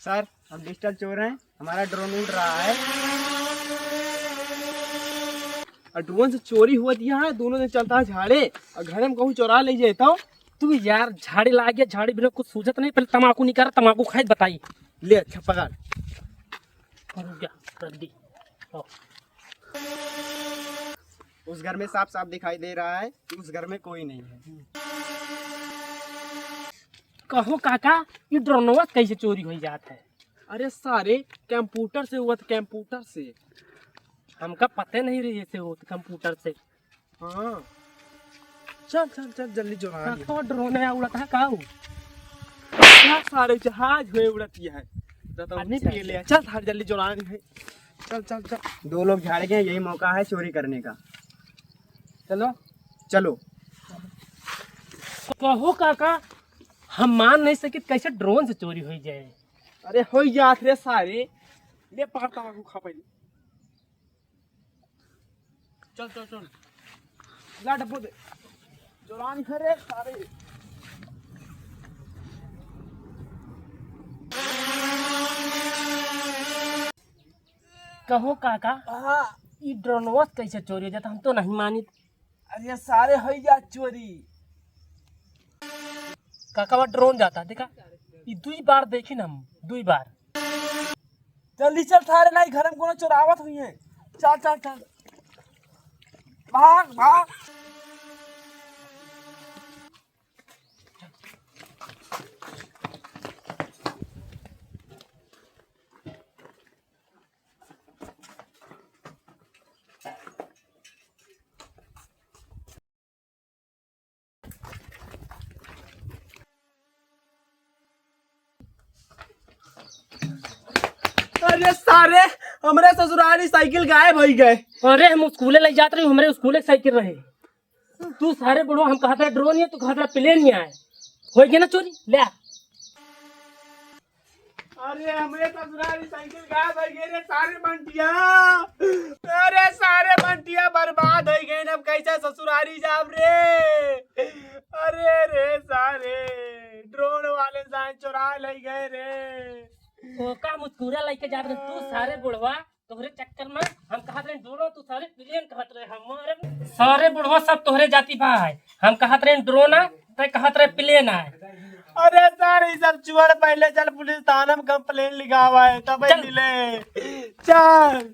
Sir हम digital चोर हैं, हमारा ड्रोन उड़ रहा है और ड्रोन से चोरी हुआ दिया है। दोनों दिन चलता है झाड़े और घर में कहूँ चोरा ले जाता हूँ। तू यार झाड़ी ला गया, झाड़ी बिना कुछ सूझत नहीं। पहले तम्बाकू नहीं कर, तम्बाकू खाई बताई। ले अच्छा पकड़। रुक जा, रख दी। लो। उस घर में साफ साफ दिखाई दे रहा है कि उस घर में कोई नहीं है। कहो काका, ये ड्रोनवा कैसे चोरी हो जाता है? अरे सारे कंप्यूटर से हुआ था, कंप्यूटर से। हमका पता नहीं रही जैसे हो कंप्यूटर से। हाँ चल चल चल जल्दी चुरा ले। तो ड्रोन है उड़ता है काऊ। क्या सारे जहाज हुए उड़ती है। नहीं अच्छा, पी ले, चल हर जल्दी चुरा ले। चल चल चल। दो लोग झाड़ गए, यही मौका है चोरी करने का। चलो चलो। कहो काका, हम मान नहीं सके कैसे ड्रोन से चोरी हो जाए। अरे हो जात रे सारे। ले पकड़ तम्बाकू खा पहले। चल चल चल ला डब्बो दे। चुरा नहीं रे सारे। कहो काका, हाँ ये ड्रोनवा कैसे चोरी हो जाता, हम तो नहीं मानी। अरे सारे हो जात चोरी। काका वो ड्रोन जाता देखा, ये 2 बार देखी ना हम, 2 बार। जल्दी चल थारे नहीं घर में कोनो चोरावत हुई है। चल चल चल भाग भाग। अरे सारे हमारे ससुराली साइकिल गायब हो गए। अरे हम स्कूले ले जाते रहे, हमारे स्कूले साइकिल रहे। तू सारे बड़ो हम कहते रहे ड्रोन है, तू कहते रहे प्लेन नहीं आए। हो गया ना चोरी, ले आ। अरे हमारे ससुराली साइकिल गायब हो गए रे सारे बंटिया। अरे सारे बंटिया बर्बाद हो गए, अब कैसे ससुराली जाब रे। अरे रे सारे ड्रोन वाले सारे चुरा ले गए रे। ओका मुस्कुरा लेके जा रहे तू सारे बुढ़वा, तोहरे चक्कर में हम कहत रहे ड्रोन, तू सारे प्लेन कहत रहे। हमारे सारे बुढ़वा सब तोहरे जाति भाई, हम कहत रहे ड्रोन आ, तय कहत रहे प्लेन आए। अरे सारे सब चुअड़, पहले चल पुलिस थाना में कंप्लेन लिखा हुआ है तब चल। मिले। चल।